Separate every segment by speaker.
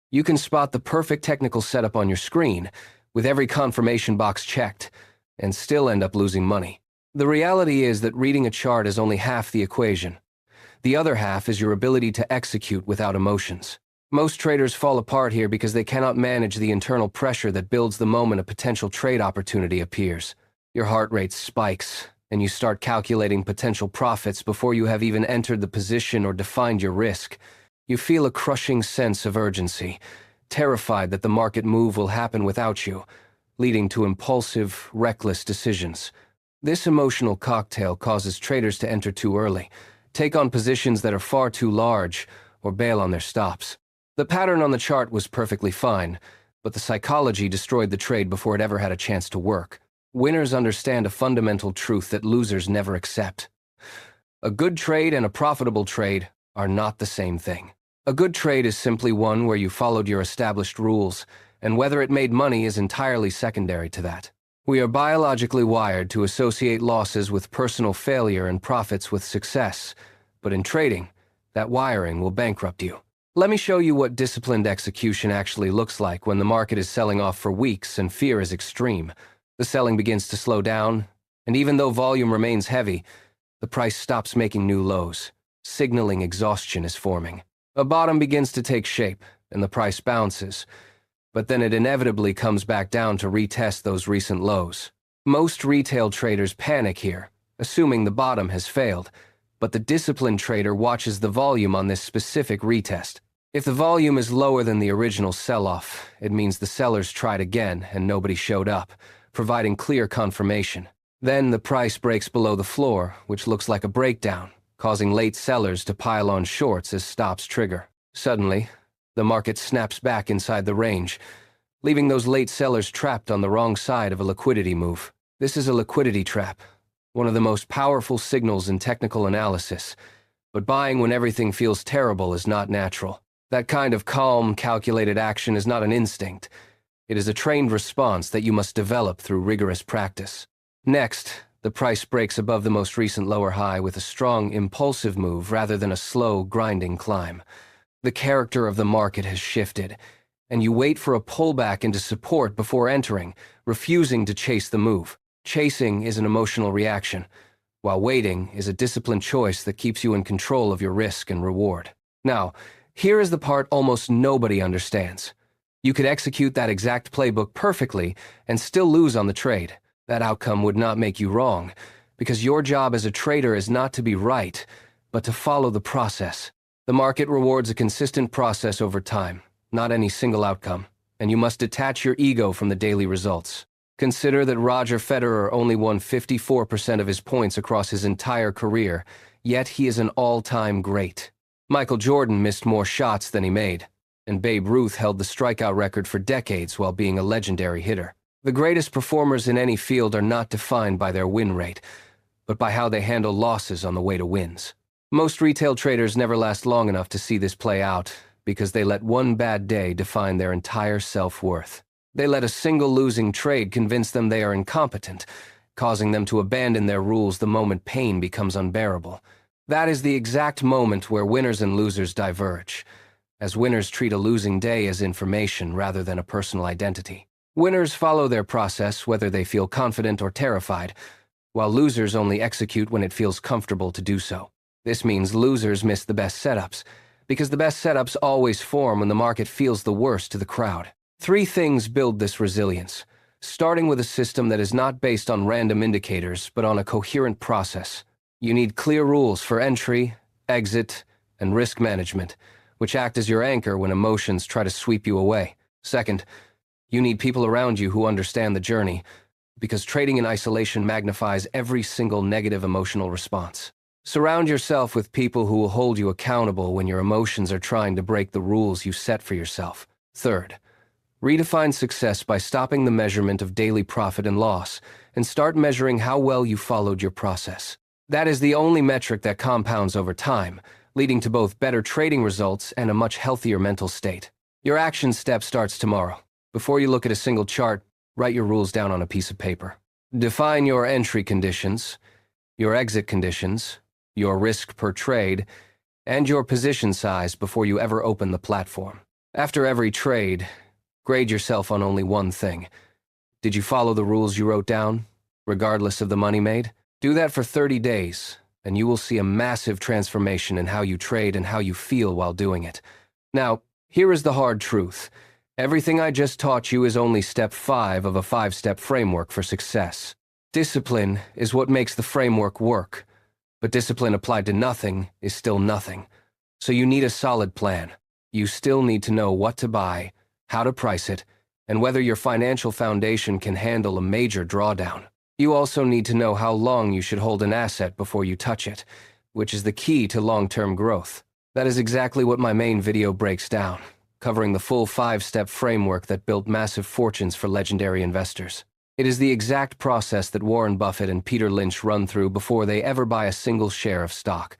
Speaker 1: You can spot the perfect technical setup on your screen, with every confirmation box checked, and still end up losing money. The reality is that reading a chart is only half the equation. The other half is your ability to execute without emotions. Most traders fall apart here because they cannot manage the internal pressure that builds the moment a potential trade opportunity appears. Your heart rate spikes, and you start calculating potential profits before you have even entered the position or defined your risk. You feel a crushing sense of urgency, terrified that the market move will happen without you, leading to impulsive, reckless decisions. This emotional cocktail causes traders to enter too early, take on positions that are far too large, or bail on their stops. The pattern on the chart was perfectly fine, but the psychology destroyed the trade before it ever had a chance to work. Winners understand a fundamental truth that losers never accept. A good trade and a profitable trade are not the same thing. A good trade is simply one where you followed your established rules, and whether it made money is entirely secondary to that. We are biologically wired to associate losses with personal failure and profits with success, but in trading, that wiring will bankrupt you. Let me show you what disciplined execution actually looks like when the market is selling off for weeks and fear is extreme. The selling begins to slow down, and even though volume remains heavy, the price stops making new lows, signaling exhaustion is forming. A bottom begins to take shape, and the price bounces, but then it inevitably comes back down to retest those recent lows. Most retail traders panic here, assuming the bottom has failed, but the disciplined trader watches the volume on this specific retest. If the volume is lower than the original sell-off, it means the sellers tried again and nobody showed up, providing clear confirmation. Then the price breaks below the floor, which looks like a breakdown, causing late sellers to pile on shorts as stops trigger. Suddenly, the market snaps back inside the range, leaving those late sellers trapped on the wrong side of a liquidity move. This is a liquidity trap, one of the most powerful signals in technical analysis, but buying when everything feels terrible is not natural. That kind of calm, calculated action is not an instinct. It is a trained response that you must develop through rigorous practice. Next, the price breaks above the most recent lower high with a strong, impulsive move rather than a slow, grinding climb. The character of the market has shifted, and you wait for a pullback into support before entering, refusing to chase the move. Chasing is an emotional reaction, while waiting is a disciplined choice that keeps you in control of your risk and reward. Now, here is the part almost nobody understands. You could execute that exact playbook perfectly and still lose on the trade. That outcome would not make you wrong, because your job as a trader is not to be right, but to follow the process. The market rewards a consistent process over time, not any single outcome, and you must detach your ego from the daily results. Consider that Roger Federer only won 54% of his points across his entire career, yet he is an all-time great. Michael Jordan missed more shots than he made, and Babe Ruth held the strikeout record for decades while being a legendary hitter. The greatest performers in any field are not defined by their win rate, but by how they handle losses on the way to wins. Most retail traders never last long enough to see this play out because they let one bad day define their entire self-worth. They let a single losing trade convince them they are incompetent, causing them to abandon their rules the moment pain becomes unbearable. That is the exact moment where winners and losers diverge, as winners treat a losing day as information rather than a personal identity. Winners follow their process whether they feel confident or terrified, while losers only execute when it feels comfortable to do so. This means losers miss the best setups, because the best setups always form when the market feels the worst to the crowd. 3 things build this resilience, starting with a system that is not based on random indicators but on a coherent process. You need clear rules for entry, exit, and risk management, which act as your anchor when emotions try to sweep you away. Second, you need people around you who understand the journey, because trading in isolation magnifies every single negative emotional response. Surround yourself with people who will hold you accountable when your emotions are trying to break the rules you set for yourself. Third, redefine success by stopping the measurement of daily profit and loss and start measuring how well you followed your process. That is the only metric that compounds over time, leading to both better trading results and a much healthier mental state. Your action step starts tomorrow. Before you look at a single chart, write your rules down on a piece of paper. Define your entry conditions, your exit conditions, your risk per trade, and your position size before you ever open the platform. After every trade, grade yourself on only one thing. Did you follow the rules you wrote down, regardless of the money made? Do that for 30 days, and you will see a massive transformation in how you trade and how you feel while doing it. Now, here is the hard truth. Everything I just taught you is only step 5 of a 5-step framework for success. Discipline is what makes the framework work, but discipline applied to nothing is still nothing. So you need a solid plan. You still need to know what to buy, how to price it, and whether your financial foundation can handle a major drawdown. You also need to know how long you should hold an asset before you touch it, which is the key to long-term growth. That is exactly what my main video breaks down, covering the full 5-step framework that built massive fortunes for legendary investors. It is the exact process that Warren Buffett and Peter Lynch run through before they ever buy a single share of stock.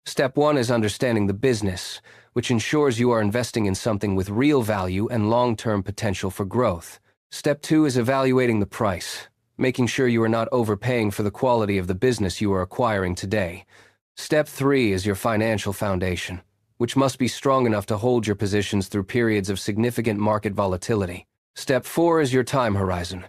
Speaker 1: Step 1 is understanding the business, which ensures you are investing in something with real value and long-term potential for growth. Step 2 is evaluating the price, making sure you are not overpaying for the quality of the business you are acquiring today. Step 3 is your financial foundation, which must be strong enough to hold your positions through periods of significant market volatility. Step 4 is your time horizon,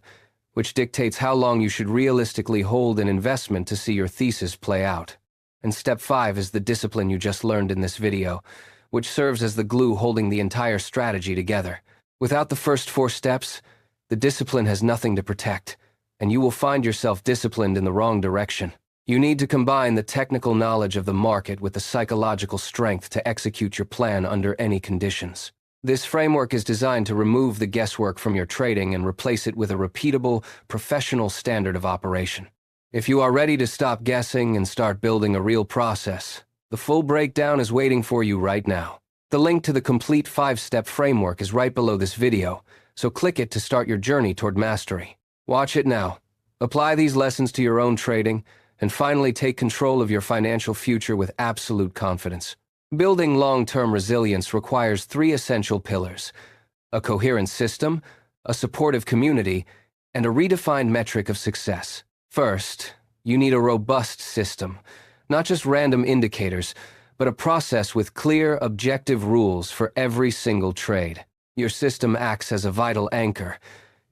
Speaker 1: which dictates how long you should realistically hold an investment to see your thesis play out. And Step 5 is the discipline you just learned in this video, which serves as the glue holding the entire strategy together. Without the first 4 steps, the discipline has nothing to protect, and you will find yourself disciplined in the wrong direction. You need to combine the technical knowledge of the market with the psychological strength to execute your plan under any conditions. This framework is designed to remove the guesswork from your trading and replace it with a repeatable, professional standard of operation. If you are ready to stop guessing and start building a real process, the full breakdown is waiting for you right now. The link to the complete 5-step framework is right below this video, so click it to start your journey toward mastery. Watch it now. Apply these lessons to your own trading, and finally take control of your financial future with absolute confidence. Building long-term resilience requires 3 essential pillars: a coherent system, a supportive community, and a redefined metric of success. First, you need a robust system, not just random indicators, but a process with clear, objective rules for every single trade. Your system acts as a vital anchor,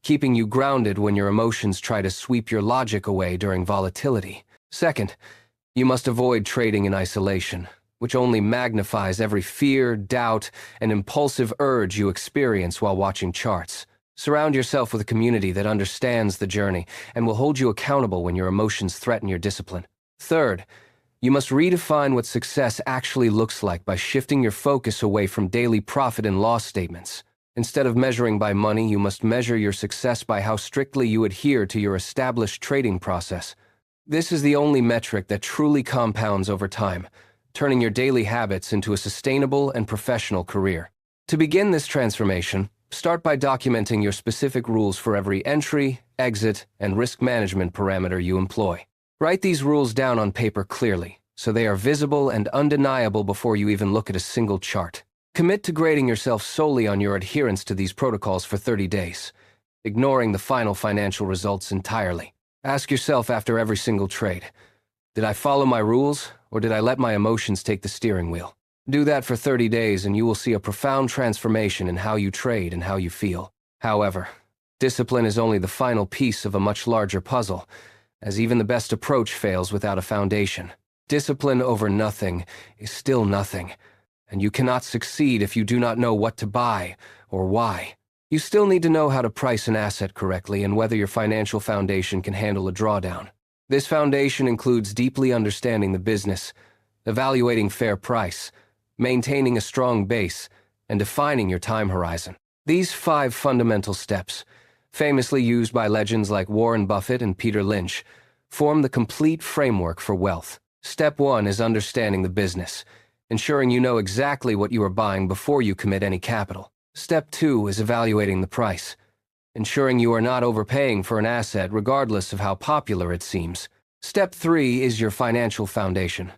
Speaker 1: keeping you grounded when your emotions try to sweep your logic away during volatility. Second, you must avoid trading in isolation, which only magnifies every fear, doubt, and impulsive urge you experience while watching charts. Surround yourself with a community that understands the journey and will hold you accountable when your emotions threaten your discipline. Third, you must redefine what success actually looks like by shifting your focus away from daily profit and loss statements. Instead of measuring by money, you must measure your success by how strictly you adhere to your established trading process. This is the only metric that truly compounds over time, turning your daily habits into a sustainable and professional career. To begin this transformation, start by documenting your specific rules for every entry, exit, and risk management parameter you employ. Write these rules down on paper clearly, so they are visible and undeniable before you even look at a single chart. Commit to grading yourself solely on your adherence to these protocols for 30 days, ignoring the final financial results entirely. Ask yourself after every single trade, did I follow my rules, or did I let my emotions take the steering wheel? Do that for 30 days and you will see a profound transformation in how you trade and how you feel. However, discipline is only the final piece of a much larger puzzle, as even the best approach fails without a foundation. Discipline over nothing is still nothing, and you cannot succeed if you do not know what to buy or why. You still need to know how to price an asset correctly and whether your financial foundation can handle a drawdown. This foundation includes deeply understanding the business, evaluating fair price, maintaining a strong base, and defining your time horizon. These 5 fundamental steps, famously used by legends like Warren Buffett and Peter Lynch, form the complete framework for wealth. Step 1 is understanding the business, ensuring you know exactly what you are buying before you commit any capital. Step 2 is evaluating the price, ensuring you are not overpaying for an asset regardless of how popular it seems. Step 3 is your financial foundation,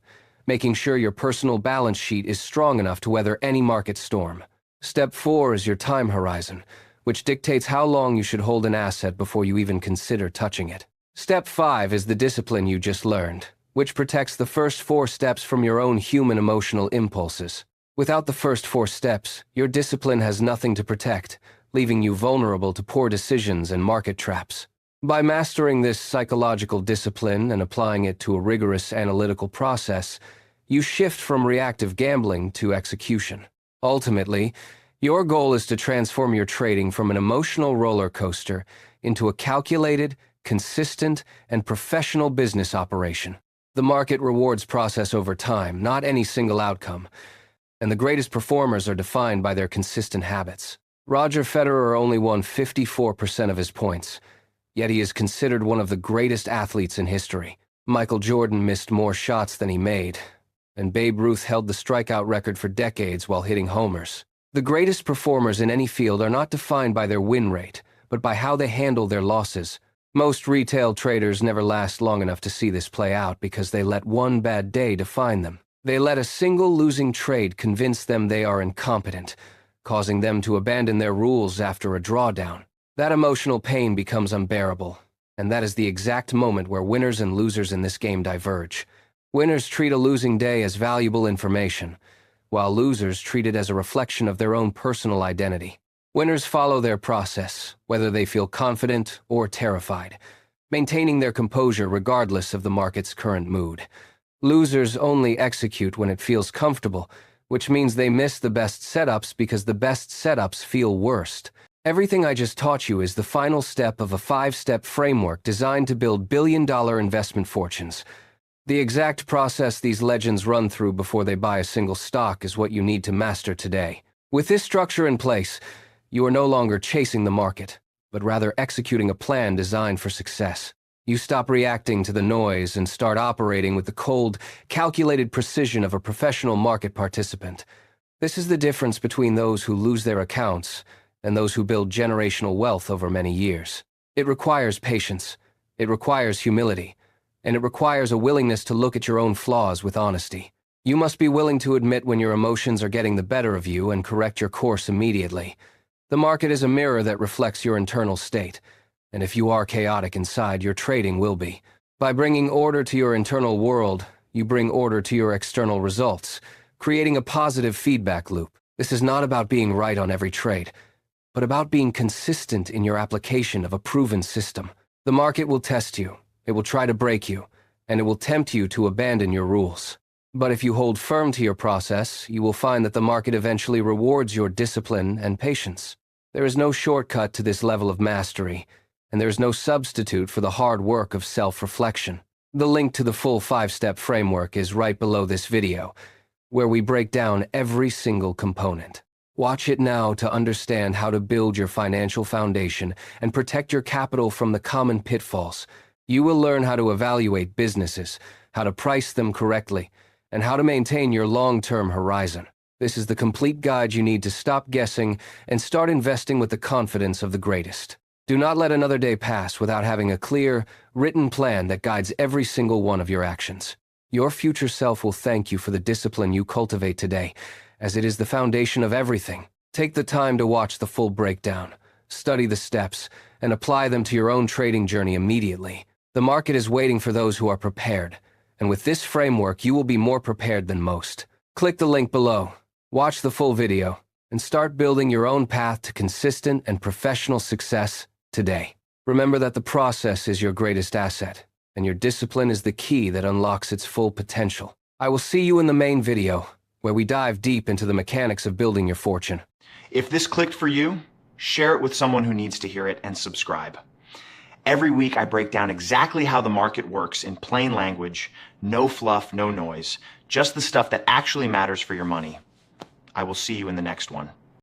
Speaker 1: making sure your personal balance sheet is strong enough to weather any market storm. Step 4 is your time horizon, which dictates how long you should hold an asset before you even consider touching it. Step 5 is the discipline you just learned, which protects the first 4 steps from your own human emotional impulses. Without the first 4 steps, your discipline has nothing to protect, leaving you vulnerable to poor decisions and market traps. By mastering this psychological discipline and applying it to a rigorous analytical process, you shift from reactive gambling to execution. Ultimately, your goal is to transform your trading from an emotional roller coaster into a calculated, consistent, and professional business operation. The market rewards process over time, not any single outcome, and the greatest performers are defined by their consistent habits. Roger Federer only won 54% of his points, yet he is considered one of the greatest athletes in history. Michael Jordan missed more shots than he made, and Babe Ruth held the strikeout record for decades while hitting homers. The greatest performers in any field are not defined by their win rate, but by how they handle their losses. Most retail traders never last long enough to see this play out because they let one bad day define them. They let a single losing trade convince them they are incompetent, causing them to abandon their rules after a drawdown. That emotional pain becomes unbearable, and that is the exact moment where winners and losers in this game diverge. Winners treat a losing day as valuable information, while losers treat it as a reflection of their own personal identity. Winners follow their process, whether they feel confident or terrified, maintaining their composure regardless of the market's current mood. Losers only execute when it feels comfortable, which means they miss the best setups because the best setups feel worst. Everything I just taught you is the final step of a 5-step framework designed to build billion-dollar investment fortunes. The exact process these legends run through before they buy a single stock is what you need to master today. With this structure in place, you are no longer chasing the market, but rather executing a plan designed for success. You stop reacting to the noise and start operating with the cold, calculated precision of a professional market participant. This is the difference between those who lose their accounts and those who build generational wealth over many years. It requires patience, it requires humility, and it requires a willingness to look at your own flaws with honesty. You must be willing to admit when your emotions are getting the better of you and correct your course immediately. The market is a mirror that reflects your internal state, and if you are chaotic inside, your trading will be. By bringing order to your internal world, you bring order to your external results, creating a positive feedback loop. This is not about being right on every trade, but about being consistent in your application of a proven system. The market will test you, it will try to break you, and it will tempt you to abandon your rules. But if you hold firm to your process, you will find that the market eventually rewards your discipline and patience. There is no shortcut to this level of mastery, and there is no substitute for the hard work of self-reflection. The link to the full 5-step framework is right below this video, where we break down every single component. Watch it now to understand how to build your financial foundation and protect your capital from the common pitfalls. You will learn how to evaluate businesses, how to price them correctly, and how to maintain your long-term horizon. This is the complete guide you need to stop guessing and start investing with the confidence of the greatest. Do not let another day pass without having a clear, written plan that guides every single one of your actions. Your future self will thank you for the discipline you cultivate today, as it is the foundation of everything. Take the time to watch the full breakdown, study the steps, and apply them to your own trading journey immediately. The market is waiting for those who are prepared, and with this framework, you will be more prepared than most. Click the link below, watch the full video, and start building your own path to consistent and professional success today. Remember that the process is your greatest asset, and your discipline is the key that unlocks its full potential. I will see you in the main video, where we dive deep into the mechanics of building your fortune.
Speaker 2: If this clicked for you, share it with someone who needs to hear it and subscribe. Every week I break down exactly how the market works in plain language, no fluff, no noise, just the stuff that actually matters for your money. I will see you in the next one.